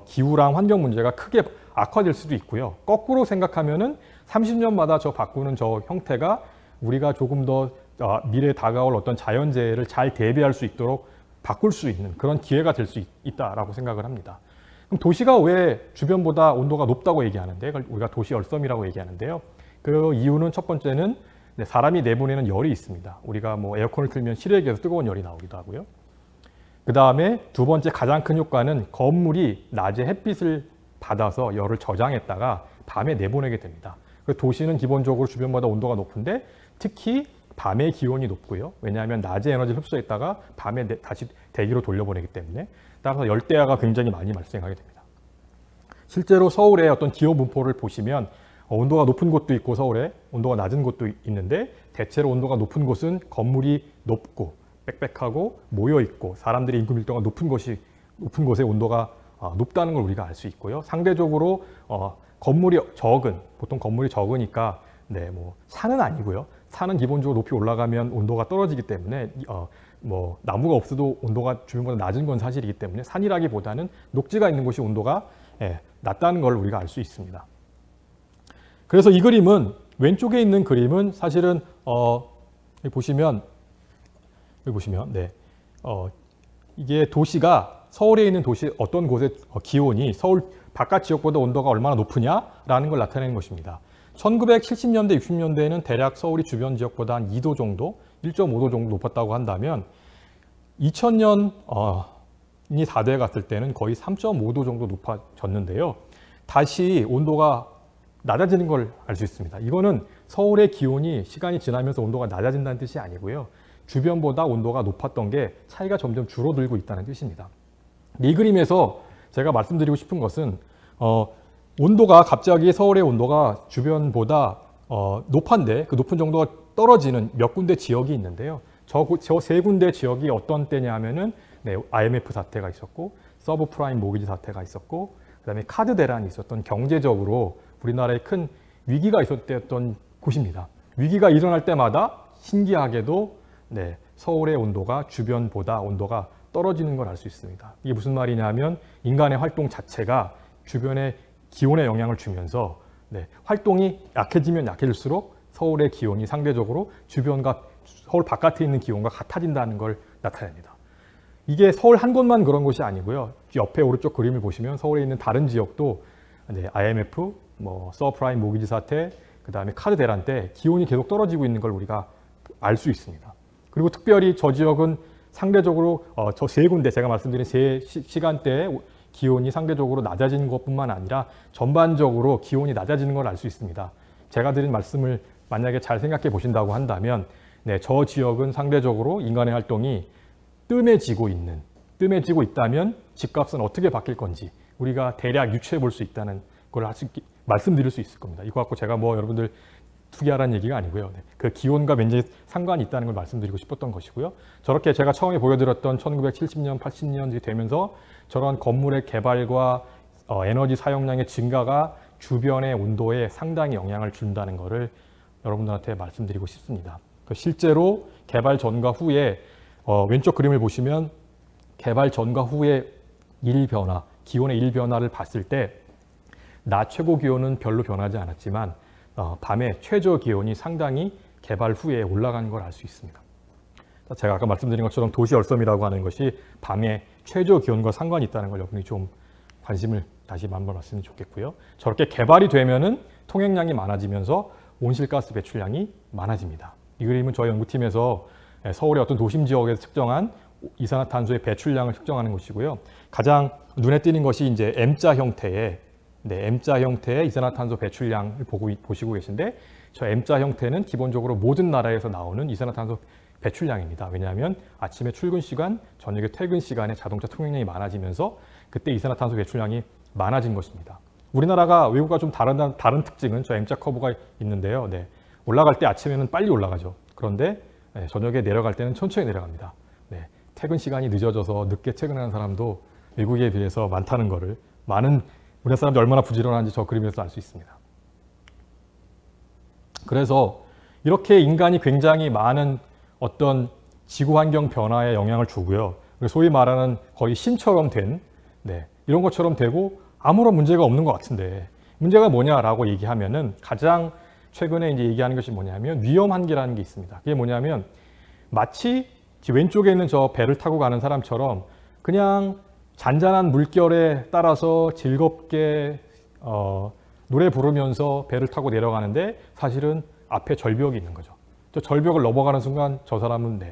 기후랑 환경 문제가 크게 악화될 수도 있고요. 거꾸로 생각하면은 30년마다 바꾸는 저 형태가 우리가 조금 더 미래에 다가올 어떤 자연재해를 잘 대비할 수 있도록 바꿀 수 있는 그런 기회가 될 수 있다라고 생각을 합니다. 그럼 도시가 왜 주변보다 온도가 높다고 얘기하는데 우리가 도시 열섬이라고 얘기하는데요. 그 이유는 첫 번째는 사람이 내보내는 열이 있습니다. 우리가 에어컨을 틀면 실외기에서 뜨거운 열이 나오기도 하고요. 그 다음에 두 번째 가장 큰 효과는 건물이 낮에 햇빛을 받아서 열을 저장했다가 밤에 내보내게 됩니다. 도시는 기본적으로 주변보다 온도가 높은데 특히 밤에 기온이 높고요. 왜냐하면 낮에 에너지를 흡수했다가 밤에 다시 대기로 돌려보내기 때문에 따라서 열대야가 굉장히 많이 발생하게 됩니다. 실제로 서울의 어떤 기온 분포를 보시면 온도가 높은 곳도 있고 서울에 온도가 낮은 곳도 있는데 대체로 온도가 높은 곳은 건물이 높고 빽빽하고 모여 있고 사람들의 인구 밀도가 높은 곳의 온도가 높다는 걸 우리가 알 수 있고요. 상대적으로 건물이 보통 건물이 적으니까 산은 아니고요. 산은 기본적으로 높이 올라가면 온도가 떨어지기 때문에 나무가 없어도 온도가 주변보다 낮은 건 사실이기 때문에 산이라기보다는 녹지가 있는 곳이 온도가 낮다는 걸 우리가 알 수 있습니다. 그래서 이 그림은 왼쪽에 있는 그림은 사실은 여기 보시면 이게 도시가 서울에 있는 도시 어떤 곳의 기온이 서울 바깥 지역보다 온도가 얼마나 높으냐라는 걸 나타내는 것입니다. 1970년대, 60년대에는 대략 서울이 주변 지역보다 한 2도 정도, 1.5도 정도 높았다고 한다면 2000년이 다 돼 갔을 때는 거의 3.5도 정도 높아졌는데요. 다시 온도가 낮아지는 걸 알 수 있습니다. 이거는 서울의 기온이 시간이 지나면서 온도가 낮아진다는 뜻이 아니고요. 주변보다 온도가 높았던 게 차이가 점점 줄어들고 있다는 뜻입니다. 이 그림에서 제가 말씀드리고 싶은 것은 온도가 갑자기 서울의 온도가 주변보다 높은데 그 높은 정도가 떨어지는 몇 군데 지역이 있는데요. 저 세 군데 지역이 어떤 때냐 하면은 IMF 사태가 있었고 서브프라임 모기지 사태가 있었고 그다음에 카드 대란이 있었던 경제적으로 우리나라에 큰 위기가 있었던 곳입니다. 위기가 일어날 때마다 신기하게도 서울의 온도가 주변보다 온도가 떨어지는 걸 알 수 있습니다. 이게 무슨 말이냐면 인간의 활동 자체가 주변의 기온에 영향을 주면서 활동이 약해지면 약해질수록 서울의 기온이 상대적으로 주변과 서울 바깥에 있는 기온과 같아진다는 걸 나타냅니다. 이게 서울 한 곳만 그런 것이 아니고요. 옆에 오른쪽 그림을 보시면 서울에 있는 다른 지역도 IMF, 서브프라임 모기지 사태, 그 다음에 카드 대란 때 기온이 계속 떨어지고 있는 걸 우리가 알 수 있습니다. 그리고 특별히 저 지역은 상대적으로 저 세 군데 제가 말씀드린 세 시간대에 기온이 상대적으로 낮아지는 것뿐만 아니라 전반적으로 기온이 낮아지는 걸 알 수 있습니다. 제가 드린 말씀을 만약에 잘 생각해 보신다고 한다면 저 지역은 상대적으로 인간의 활동이 뜸해지고 있다면 집값은 어떻게 바뀔 건지 우리가 대략 유추해 볼 수 있다는 걸 말씀드릴 수 있을 겁니다. 이거 갖고 제가 여러분들 투기하라는 얘기가 아니고요. 그 기온과 굉장히 상관이 있다는 걸 말씀드리고 싶었던 것이고요. 저렇게 제가 처음에 보여드렸던 1970년, 80년이 되면서 저런 건물의 개발과 에너지 사용량의 증가가 주변의 온도에 상당히 영향을 준다는 것을 여러분들한테 말씀드리고 싶습니다. 실제로 개발 전과 후에 왼쪽 그림을 보시면 개발 전과 후의 일변화, 기온의 일변화를 봤을 때 낮 최고 기온은 별로 변하지 않았지만 밤에 최저 기온이 상당히 개발 후에 올라가는 걸 알 수 있습니다. 제가 아까 말씀드린 것처럼 도시 열섬이라고 하는 것이 밤에 최저 기온과 상관이 있다는 걸 여러분이 좀 관심을 다시 한번 말씀드리면 좋겠고요. 저렇게 개발이 되면은 통행량이 많아지면서 온실가스 배출량이 많아집니다. 이 그림은 저희 연구팀에서 서울의 어떤 도심 지역에서 측정한 이산화탄소의 배출량을 측정하는 것이고요. 가장 눈에 띄는 것이 이제 M자 형태의 M자 형태의 이산화탄소 배출량을 보시고 계신데 저 M자 형태는 기본적으로 모든 나라에서 나오는 이산화탄소 배출량입니다. 왜냐하면 아침에 출근 시간, 저녁에 퇴근 시간에 자동차 통행량이 많아지면서 그때 이산화탄소 배출량이 많아진 것입니다. 우리나라가 외국과 좀 다른 특징은 저 M자 커브가 있는데요. 올라갈 때 아침에는 빨리 올라가죠. 그런데 저녁에 내려갈 때는 천천히 내려갑니다. 퇴근 시간이 늦어져서 늦게 퇴근하는 사람도 외국에 비해서 많다는 것을 우리나라 사람들이 얼마나 부지런한지 저 그림에서 알 수 있습니다. 그래서 이렇게 인간이 굉장히 많은 어떤 지구 환경 변화에 영향을 주고요. 소위 말하는 거의 신처럼 된 이런 것처럼 되고 아무런 문제가 없는 것 같은데 문제가 뭐냐라고 얘기하면은 가장 최근에 이제 얘기하는 것이 뭐냐면 위험 한계라는 게 있습니다. 그게 뭐냐면 마치 왼쪽에 있는 저 배를 타고 가는 사람처럼 그냥 잔잔한 물결에 따라서 즐겁게 노래 부르면서 배를 타고 내려가는데 사실은 앞에 절벽이 있는 거죠. 저 절벽을 넘어가는 순간 저 사람은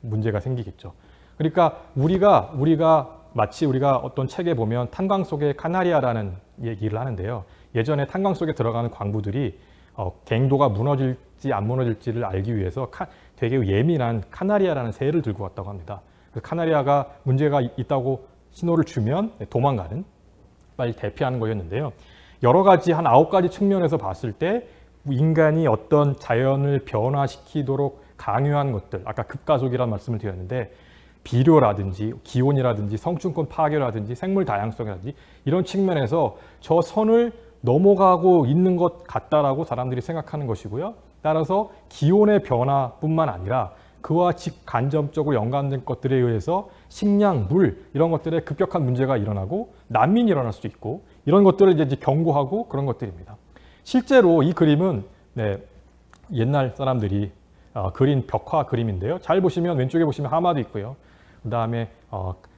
문제가 생기겠죠. 그러니까 우리가 마치 우리가 어떤 책에 보면 탄광 속의 카나리아라는 얘기를 하는데요. 예전에 탄광 속에 들어가는 광부들이 갱도가 무너질지 안 무너질지를 알기 위해서 되게 예민한 카나리아라는 새를 들고 왔다고 합니다. 그래서 카나리아가 문제가 있다고 신호를 주면 도망가는, 빨리 대피하는 거였는데요. 여러 가지 한 9가지 측면에서 봤을 때 인간이 어떤 자연을 변화시키도록 강요한 것들, 아까 급가속이라는 말씀을 드렸는데 비료라든지 기온이라든지 성층권 파괴라든지 생물 다양성이라든지 이런 측면에서 저 선을 넘어가고 있는 것 같다라고 사람들이 생각하는 것이고요. 따라서 기온의 변화뿐만 아니라 그와 직간접적으로 연관된 것들에 의해서 식량, 물 이런 것들에 급격한 문제가 일어나고 난민이 일어날 수도 있고 이런 것들을 이제 경고하고 그런 것들입니다. 실제로 이 그림은 옛날 사람들이 그린 벽화 그림인데요. 잘 보시면 왼쪽에 보시면 하마도 있고요. 그다음에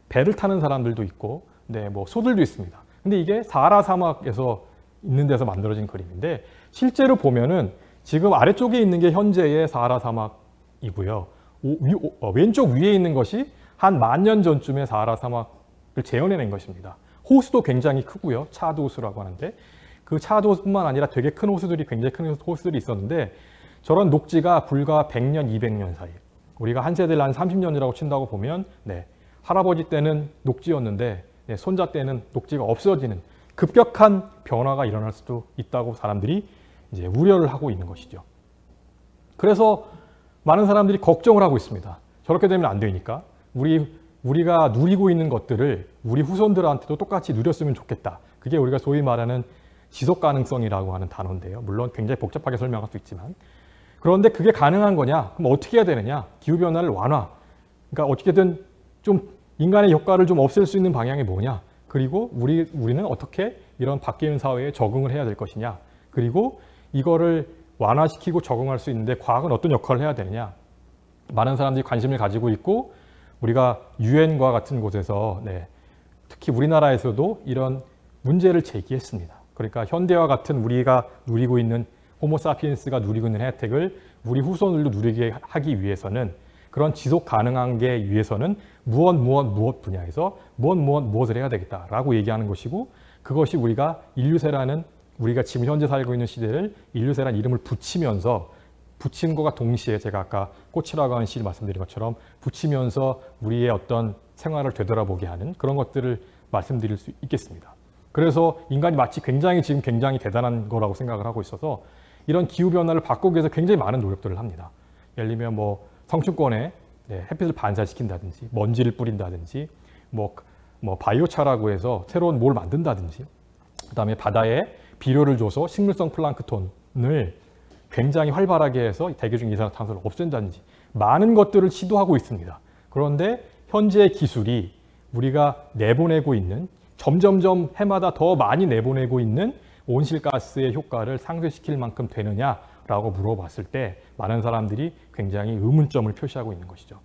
배를 타는 사람들도 있고, 네, 뭐 소들도 있습니다. 근데 이게 사하라 사막에서 있는 데서 만들어진 그림인데 실제로 보면은 지금 아래쪽에 있는 게 현재의 사하라 사막이고요. 왼쪽 위에 있는 것이 한 10,000년 전쯤에 사하라 사막을 재현해낸 것입니다. 호수도 굉장히 크고요. 차드 호수라고 하는데 그 차드 호수뿐만 아니라 되게 큰 호수들이 굉장히 큰 호수들이 있었는데 저런 녹지가 불과 100년, 200년 사이. 우리가 한 세대를 한 30년이라고 친다고 보면 네, 할아버지 때는 녹지였는데 네, 손자 때는 녹지가 없어지는 급격한 변화가 일어날 수도 있다고 사람들이 이제 우려를 하고 있는 것이죠. 그래서 많은 사람들이 걱정을 하고 있습니다. 저렇게 되면 안 되니까 우리가 누리고 있는 것들을 우리 후손들한테도 똑같이 누렸으면 좋겠다. 그게 우리가 소위 말하는 지속 가능성이라고 하는 단어인데요. 물론 굉장히 복잡하게 설명할 수 있지만 그런데 그게 가능한 거냐? 그럼 어떻게 해야 되느냐? 기후변화를 완화. 그러니까 어떻게든 좀 인간의 효과를 좀 없앨 수 있는 방향이 뭐냐? 그리고 우리는 어떻게 이런 바뀌는 사회에 적응을 해야 될 것이냐? 그리고 이거를 완화시키고 적응할 수 있는데 과학은 어떤 역할을 해야 되느냐? 많은 사람들이 관심을 가지고 있고 우리가 유엔과 같은 곳에서 네, 특히 우리나라에서도 이런 문제를 제기했습니다. 그러니까 현대와 같은 우리가 누리고 있는 호모사피엔스가 누리고 있는 혜택을 우리 후손들도 누리게 하기 위해서는 그런 지속 가능한 게 위해서는 무엇 분야에서 무엇을 해야 되겠다라고 얘기하는 것이고 그것이 우리가 인류세라는 우리가 지금 현재 살고 있는 시대를 인류세라는 이름을 붙인 것과 동시에 제가 아까 꽃이라고 하는 시를 말씀드린 것처럼 붙이면서 우리의 어떤 생활을 되돌아보게 하는 그런 것들을 말씀드릴 수 있겠습니다. 그래서 인간이 마치 지금 굉장히 대단한 거라고 생각을 하고 있어서 이런 기후변화를 바꾸기 위해서 굉장히 많은 노력들을 합니다. 예를 들면 뭐 성층권에 햇빛을 반사시킨다든지 먼지를 뿌린다든지 뭐 바이오차라고 해서 새로운 뭘 만든다든지 그다음에 바다에 비료를 줘서 식물성 플랑크톤을 굉장히 활발하게 해서 대기 중 이산화탄소를 없앤다든지 많은 것들을 시도하고 있습니다. 그런데 현재의 기술이 우리가 내보내고 있는 점점점 해마다 더 많이 내보내고 있는 온실가스의 효과를 상쇄시킬 만큼 되느냐라고 물어봤을 때 많은 사람들이 굉장히 의문점을 표시하고 있는 것이죠.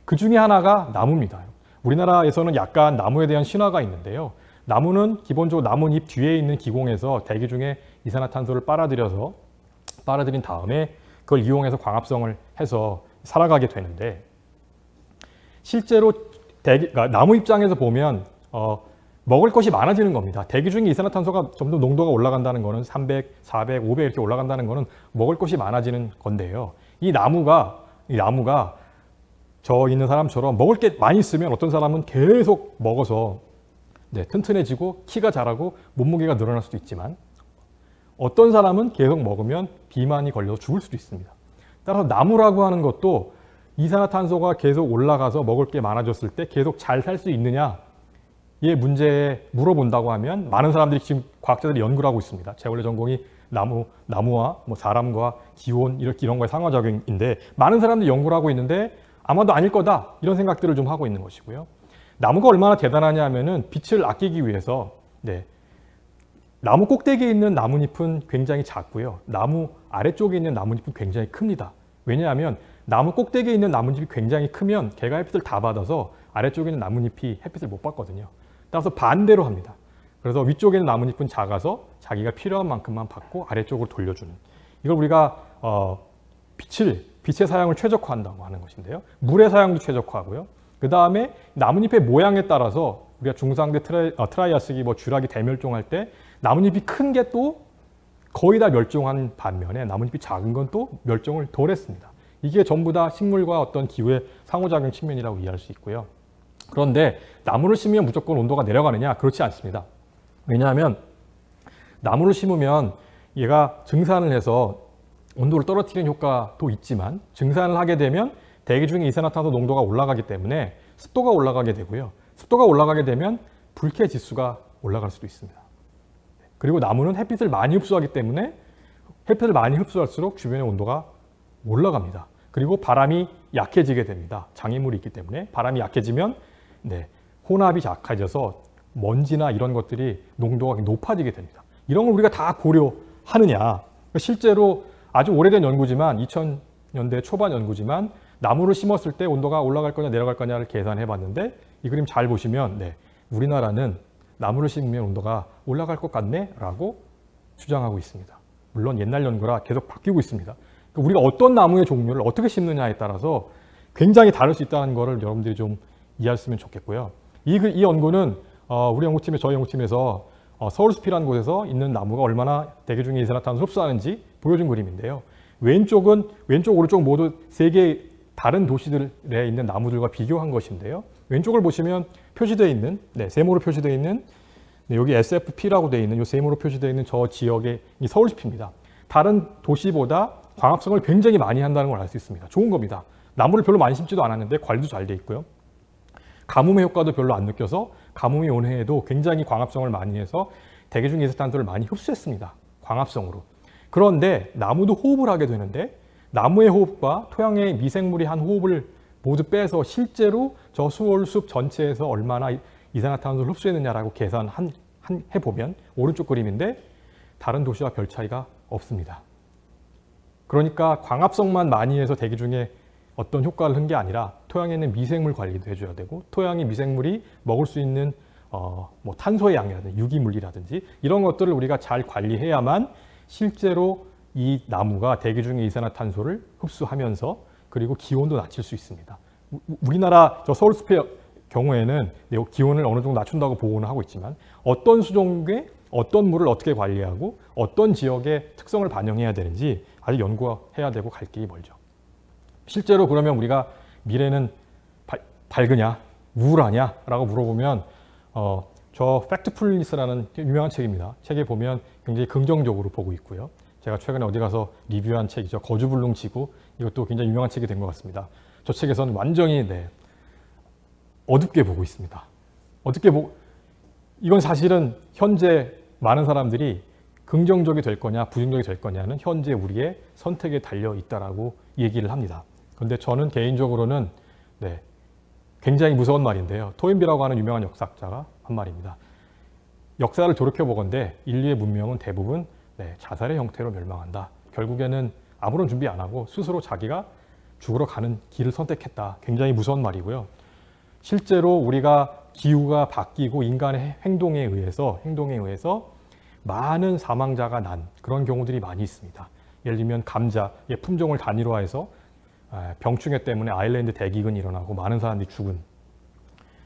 그 중에 하나가 나무입니다. 우리나라에서는 약간 나무에 대한 신화가 있는데요. 나무는 기본적으로 나뭇잎 뒤에 있는 기공에서 대기 중에 이산화탄소를 빨아들인 다음에 그걸 이용해서 광합성을 해서 살아가게 되는데 실제로 나무 입장에서 보면 먹을 것이 많아지는 겁니다. 대기 중에 이산화탄소가 점점 농도가 올라간다는 거는 300, 400, 500 이렇게 올라간다는 거는 먹을 것이 많아지는 건데요. 이 나무가 저 있는 사람처럼 먹을 게 많이 있으면 어떤 사람은 계속 먹어서 튼튼해지고 키가 자라고 몸무게가 늘어날 수도 있지만 어떤 사람은 계속 먹으면 비만이 걸려서 죽을 수도 있습니다. 따라서 나무라고 하는 것도 이산화탄소가 계속 올라가서 먹을 게 많아졌을 때 계속 잘 살 수 있느냐 이 문제에 물어본다고 하면 많은 사람들이 지금 과학자들이 연구를 하고 있습니다. 제 원래 전공이 나무와 뭐 사람과 기온 이런 거의 상호작용인데 많은 사람들이 연구를 하고 있는데 아마도 아닐 거다 이런 생각들을 좀 하고 있는 것이고요. 나무가 얼마나 대단하냐 하면은 빛을 아끼기 위해서 나무 꼭대기에 있는 나뭇잎은 굉장히 작고요. 나무 아래쪽에 있는 나뭇잎은 굉장히 큽니다. 왜냐하면 나무 꼭대기에 있는 나뭇잎이 굉장히 크면 걔가 햇빛을 다 받아서 아래쪽에 있는 나뭇잎이 햇빛을 못 받거든요. 따라서 반대로 합니다. 그래서 위쪽에 있는 나뭇잎은 작아서 자기가 필요한 만큼만 받고 아래쪽으로 돌려주는 이걸 우리가 빛의 사용을 최적화한다고 하는 것인데요. 물의 사용도 최적화하고요. 그 다음에 나뭇잎의 모양에 따라서 우리가 중상대 트라이아스기 쥐락이 대멸종할 때 나뭇잎이 큰 게 또 거의 다 멸종한 반면에 나뭇잎이 작은 건 또 멸종을 덜 했습니다. 이게 전부 다 식물과 어떤 기후의 상호작용 측면이라고 이해할 수 있고요. 그런데 나무를 심으면 무조건 온도가 내려가느냐? 그렇지 않습니다. 왜냐하면 나무를 심으면 얘가 증산을 해서 온도를 떨어뜨리는 효과도 있지만 증산을 하게 되면 대기 중에 이산화탄소 농도가 올라가기 때문에 습도가 올라가게 되고요. 습도가 올라가게 되면 불쾌 지수가 올라갈 수도 있습니다. 그리고 나무는 햇빛을 많이 흡수하기 때문에 햇빛을 많이 흡수할수록 주변의 온도가 올라갑니다. 그리고 바람이 약해지게 됩니다. 장애물이 있기 때문에 바람이 약해지면 혼합이 약해져서 먼지나 이런 것들이 농도가 높아지게 됩니다. 이런 걸 우리가 다 고려하느냐. 실제로 아주 오래된 연구지만 2000년대 초반 연구지만 나무를 심었을 때 온도가 올라갈 거냐 내려갈 거냐를 계산해 봤는데 이 그림 잘 보시면 우리나라는 나무를 심으면 온도가 올라갈 것 같네 라고 주장하고 있습니다. 물론 옛날 연구라 계속 바뀌고 있습니다. 그러니까 우리가 어떤 나무의 종류를 어떻게 심느냐에 따라서 굉장히 다를 수 있다는 것을 여러분들이 좀 이해했으면 좋겠고요. 이 연구는 저희 연구팀에서 서울숲이라는 곳에서 있는 나무가 얼마나 대기 중에 이산화탄소를 흡수하는지 보여준 그림인데요. 왼쪽 오른쪽 모두 세 개의 다른 도시들에 있는 나무들과 비교한 것인데요. 왼쪽을 보시면 표시되어 있는 세모로 표시되어 있는 여기 SFP라고 되어 있는 이 세모로 표시되어 있는 저 지역의 이 서울숲입니다. 다른 도시보다 광합성을 굉장히 많이 한다는 걸 알 수 있습니다. 좋은 겁니다. 나무를 별로 많이 심지도 않았는데 관리도 잘 돼 있고요. 가뭄의 효과도 별로 안 느껴서 가뭄이 온 해에도 굉장히 광합성을 많이 해서 대기 중 이산화탄소를 많이 흡수했습니다. 광합성으로. 그런데 나무도 호흡을 하게 되는데 나무의 호흡과 토양의 미생물이 한 호흡을 모두 빼서 실제로 저 서울숲 전체에서 얼마나 이산화탄소를 흡수했느냐라고 해보면 오른쪽 그림인데 다른 도시와 별 차이가 없습니다. 그러니까 광합성만 많이 해서 대기 중에 어떤 효과를 한 게 아니라 토양에 있는 미생물 관리도 해줘야 되고 토양의 미생물이 먹을 수 있는 탄소의 양이라든지 유기물이라든지 이런 것들을 우리가 잘 관리해야만 실제로 이 나무가 대기 중의 이산화탄소를 흡수하면서 그리고 기온도 낮출 수 있습니다. 우리나라 저 서울숲의 경우에는 기온을 어느 정도 낮춘다고 보고는 하고 있지만 어떤 수종의 어떤 물을 어떻게 관리하고 어떤 지역의 특성을 반영해야 되는지 아직 연구해야 되고 갈 길이 멀죠. 실제로 그러면 우리가 미래는 밝으냐 우울하냐 라고 물어보면 저 팩트풀리스라는 유명한 책입니다. 책에 보면 굉장히 긍정적으로 보고 있고요. 제가 최근에 어디 가서 리뷰한 책이죠. 거주불능 지구. 이것도 굉장히 유명한 책이 된 것 같습니다. 저 책에서는 완전히 어둡게 보고 있습니다. 이건 사실은 현재 많은 사람들이 긍정적이 될 거냐 부정적이 될 거냐는 현재 우리의 선택에 달려 있다라고 얘기를 합니다. 그런데 저는 개인적으로는 굉장히 무서운 말인데요. 토인비라고 하는 유명한 역사학자가 한 말입니다. 역사를 돌이켜보건대 인류의 문명은 대부분 자살의 형태로 멸망한다. 결국에는 아무런 준비 안 하고 스스로 자기가 죽으러 가는 길을 선택했다. 굉장히 무서운 말이고요. 실제로 우리가 기후가 바뀌고 인간의 행동에 의해서 많은 사망자가 난 그런 경우들이 많이 있습니다. 예를 들면 감자의 품종을 단일화해서 병충해 때문에 아일랜드 대기근이 일어나고 많은 사람들이 죽은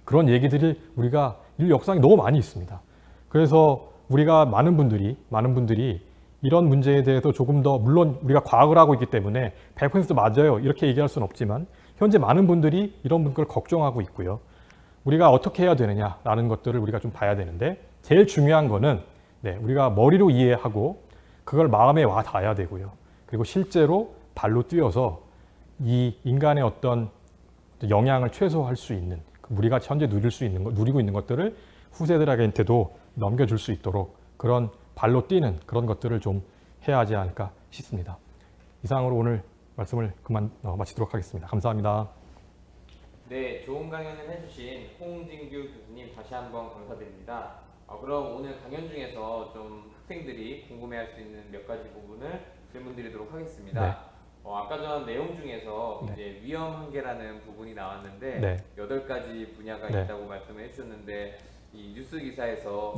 그런 얘기들이 우리가 인류 역사에 너무 많이 있습니다. 그래서 우리가 많은 분들이 이런 문제에 대해서 조금 더 물론 우리가 과학을 하고 있기 때문에 100% 맞아요 이렇게 얘기할 수는 없지만 현재 많은 분들이 이런 걸 걱정하고 있고요. 우리가 어떻게 해야 되느냐라는 것들을 우리가 좀 봐야 되는데 제일 중요한 거는 우리가 머리로 이해하고 그걸 마음에 와 닿아야 되고요. 그리고 실제로 발로 뛰어서 이 인간의 어떤 영향을 최소화할 수 있는 우리가 현재 누리고 있는 것들을 후세들에게도 넘겨줄 수 있도록 그런 발로 뛰는 그런 것들을 좀 해야 하지 않을까 싶습니다. 이상으로 오늘 말씀을 마치도록 하겠습니다. 감사합니다. 네, 좋은 강연을 해주신 홍진규 교수님 다시 한번 감사드립니다. 그럼 오늘 강연 중에서 좀 학생들이 궁금해할 수 있는 몇 가지 부분을 질문드리도록 하겠습니다. 아까 전 내용 중에서 이제 위험 한계라는 부분이 나왔는데 8가지 분야가 있다고 말씀을 해주셨는데 이 뉴스 기사에서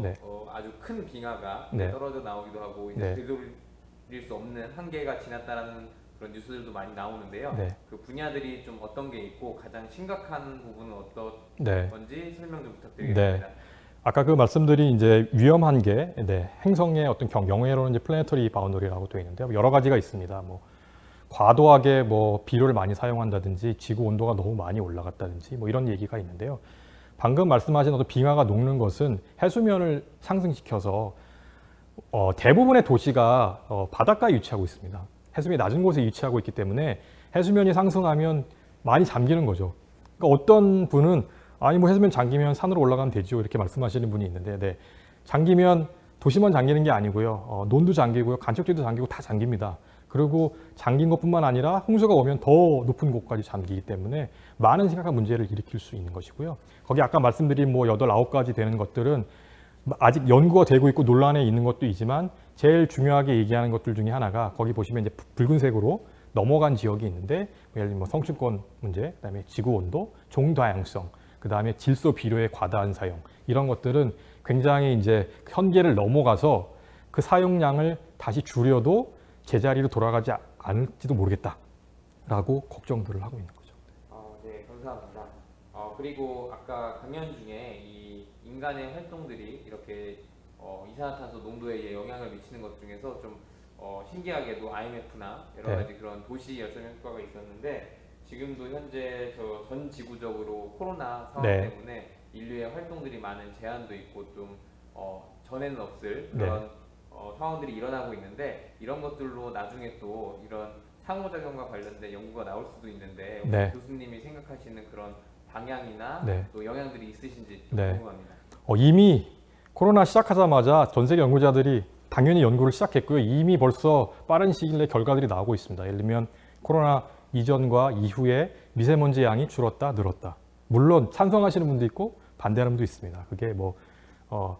아주 큰 빙하가 떨어져 나오기도 하고 이제 되돌릴 수 없는 한계가 지났다라는 그런 뉴스들도 많이 나오는데요. 그 분야들이 좀 어떤 게 있고 가장 심각한 부분은 어떤 건지 설명 좀 부탁드리겠습니다. 아까 그 말씀들이 이제 위험 한계, 행성의 어떤 영어로는 이제 플래네터리 바운더리라고 되어 있는데요. 여러 가지가 있습니다. 과도하게 비료를 많이 사용한다든지 지구 온도가 너무 많이 올라갔다든지 이런 얘기가 있는데요. 방금 말씀하신 어떤 빙하가 녹는 것은 해수면을 상승시켜서 대부분의 도시가 바닷가에 위치하고 있습니다. 해수면이 낮은 곳에 위치하고 있기 때문에 해수면이 상승하면 많이 잠기는 거죠. 그러니까 어떤 분은 아니 해수면 잠기면 산으로 올라가면 되죠 이렇게 말씀하시는 분이 있는데 잠기면 도시만 잠기는 게 아니고요. 논도 잠기고요. 간척지도 잠기고 다 잠깁니다. 그리고 잠긴 것뿐만 아니라 홍수가 오면 더 높은 곳까지 잠기기 때문에 많은 심각한 문제를 일으킬 수 있는 것이고요. 거기 아까 말씀드린 8, 9가지 되는 것들은 아직 연구가 되고 있고 논란에 있는 것도 있지만 제일 중요하게 얘기하는 것들 중에 하나가 거기 보시면 이제 붉은색으로 넘어간 지역이 있는데 예를 들면 성층권 문제, 그다음에 지구 온도, 종다양성, 그다음에 질소 비료의 과다한 사용 이런 것들은 굉장히 이제 현계를 넘어가서 그 사용량을 다시 줄여도 제자리로 돌아가지 않을지도 모르겠다라고 걱정들을 하고 있는 거죠. 네, 감사합니다. 그리고 아까 강연 중에 이 인간의 활동들이 이렇게 이산화탄소 농도에 영향을 미치는 것 중에서 좀 신기하게도 IMF나 여러 가지 그런 도시 열섬 효과가 있었는데 지금도 현재 전 지구적으로 코로나 상황 때문에 인류의 활동들이 많은 제한도 있고 좀 전에는 없을 그런 상황들이 일어나고 있는데 이런 것들로 나중에 또 이런 상호작용과 관련된 연구가 나올 수도 있는데 혹시 교수님이 생각하시는 그런 방향이나 또 영향들이 있으신지 좀 궁금합니다. 이미 코로나 시작하자마자 전 세계 연구자들이 당연히 연구를 시작했고요. 이미 벌써 빠른 시일 내에 결과들이 나오고 있습니다. 예를 들면 코로나 이전과 이후에 미세먼지 양이 줄었다, 늘었다. 물론 찬성하시는 분도 있고 반대하는 분도 있습니다. 그게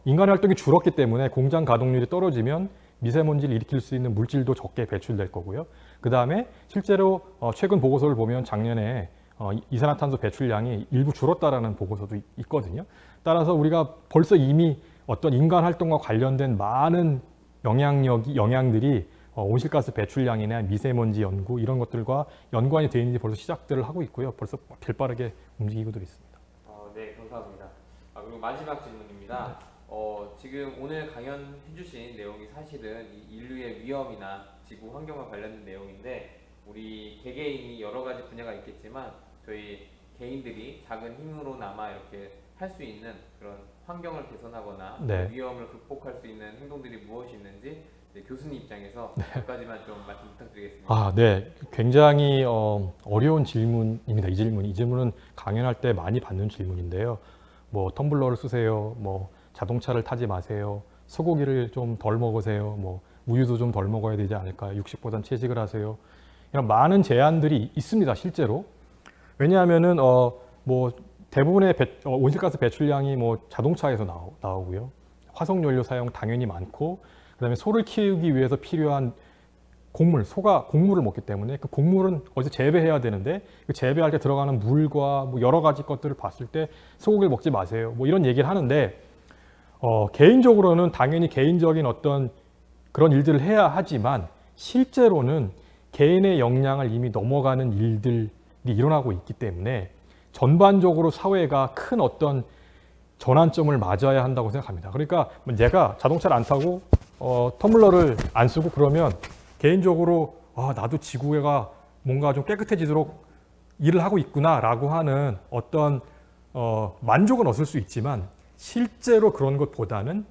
인간의 활동이 줄었기 때문에 공장 가동률이 떨어지면 미세먼지를 일으킬 수 있는 물질도 적게 배출될 거고요. 그 다음에 실제로 최근 보고서를 보면 작년에 이산화탄소 배출량이 일부 줄었다라는 보고서도 있거든요. 따라서 우리가 벌써 이미 어떤 인간 활동과 관련된 많은 영향들이 온실가스 배출량이나 미세먼지 연구 이런 것들과 연관이 되어 있는지 벌써 시작들을 하고 있고요. 벌써 발빠르게 움직이고도 있습니다. 네, 감사합니다. 그리고 마지막 질문입니다. 지금 오늘 강연해 주신 내용이 사실은 인류의 위험이나 지구 환경과 관련된 내용인데 우리 개개인이 여러 가지 분야가 있겠지만 저희 개인들이 작은 힘으로나마 이렇게 할 수 있는 그런 환경을 개선하거나 위험을 극복할 수 있는 행동들이 무엇이 있는지 교수님 입장에서 몇 가지만 좀 말씀 부탁드리겠습니다. 네. 굉장히 어려운 질문입니다. 이 질문은 강연할 때 많이 받는 질문인데요. 텀블러를 쓰세요. 자동차를 타지 마세요. 소고기를 좀 덜 먹으세요. 우유도 좀 덜 먹어야 되지 않을까요? 육식보단 채식을 하세요. 이런 많은 제안들이 있습니다. 실제로. 왜냐하면은 대부분의 온실가스 배출량이 자동차에서 나오고요. 화석연료 사용 당연히 많고 그다음에 소를 키우기 위해서 필요한 곡물, 소가 곡물을 먹기 때문에 그 곡물은 어디서 재배해야 되는데 그 재배할 때 들어가는 물과 여러 가지 것들을 봤을 때 소고기를 먹지 마세요. 이런 얘기를 하는데 개인적으로는 당연히 개인적인 어떤 그런 일들을 해야 하지만 실제로는 개인의 역량을 이미 넘어가는 일들이 일어나고 있기 때문에 전반적으로 사회가 큰 어떤 전환점을 맞아야 한다고 생각합니다. 그러니까 내가 자동차를 안 타고 텀블러를 안 쓰고 그러면 개인적으로 나도 지구가 뭔가 좀 깨끗해지도록 일을 하고 있구나 라고 하는 어떤 만족은 얻을 수 있지만 실제로 그런 것보다는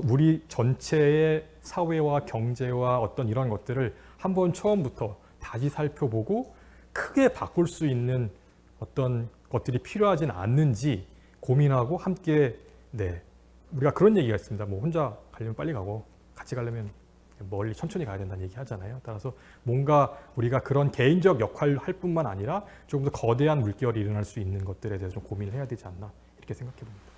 우리 전체의 사회와 경제와 어떤 이런 것들을 한번 처음부터 다시 살펴보고 크게 바꿀 수 있는 어떤 것들이 필요하진 않는지 고민하고 함께 우리가 그런 얘기가 있습니다. 혼자 가려면 빨리 가고 같이 가려면 멀리 천천히 가야 된다는 얘기 하잖아요. 따라서 뭔가 우리가 그런 개인적 역할을 할 뿐만 아니라 조금 더 거대한 물결이 일어날 수 있는 것들에 대해서 좀 고민을 해야 되지 않나 이렇게 생각해 봅니다.